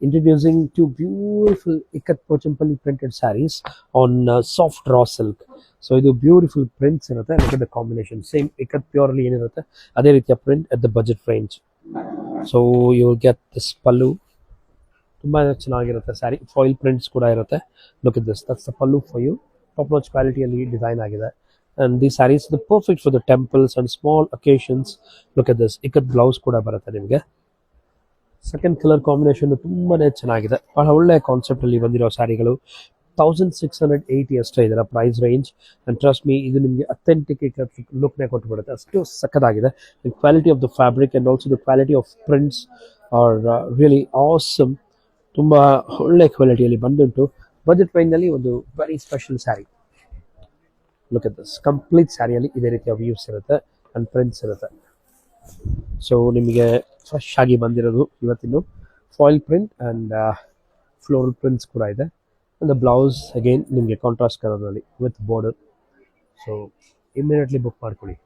Introducing two beautiful ikat pochampalli printed sarees on soft raw silk. So ಇದು beautiful prints ಇರುತ್ತೆ. look at the combination same ikat purely ಏನಿರುತ್ತೆ ಅದೇ ರೀತಿಯ print at the budget range. So you will get this pallu, ತುಂಬಾ ಚೆನ್ನಾಗಿರುತ್ತೆ sari. Foil prints ಕೂಡ ಇರುತ್ತೆ. look at this, that's the pallu for you. top notch quality ಅಲ್ಲಿ design ಆಗಿದೆ. and these sarees are perfect for the temples and small occasions. look at this, ikat blouse ಕೂಡ ಬರುತ್ತೆ ನಿಮಗೆ. Second colour combination ತುಂಬಾನೇ ಚೆನ್ನಾಗಿದೆ. ಬಹಳ ಒಳ್ಳೆ concept ಅಲ್ಲಿ ಬಂದಿರೋ ಸ್ಯಾರಿಗಳು. 1680 ಅಷ್ಟೇ ಇದರ price range. And trust me, ಇದು ನಿಮಗೆ ಅಥೆಂಟಿಕ್ ಲುಕ್ನೇ ಕೊಟ್ಟುಬಿಡುತ್ತೆ, ಅಷ್ಟು ಸಕ್ಕತ್ತಾಗಿದೆ. The quality of the fabric and also the quality of prints are really awesome. ತುಂಬ ಒಳ್ಳೆ ಕ್ವಾಲಿಟಿಯಲ್ಲಿ ಬಂದುಂಟು. ಬಜೆಟ್ ರೇಂಜ್ನಲ್ಲಿ ಒಂದು very special sari. Look at this, complete ಸ್ಯಾರಿಯಲ್ಲಿ ಇದೇ ರೀತಿಯ ವ್ಯೂಸ್ ಇರುತ್ತೆ ಆ್ಯಂಡ್ ಪ್ರಿಂಟ್ಸ್ ಇರುತ್ತೆ. ಸೊ ನಿಮಗೆ ಫ್ರೆಶ್ ಆಗಿ ಬಂದಿರೋದು ಇವತ್ತಿನ foil print and floral prints ಕೂಡ ಇದೆ. ಆ್ಯಂಡ್ ದ ಬ್ಲೌಸ್ ಅಗೇನ್ ನಿಮಗೆ ಕಾಂಟ್ರಾಸ್ಟ್ ಕಲರ್ನಲ್ಲಿ with border. So immediately book ಮಾಡ್ಕೊಳ್ಳಿ.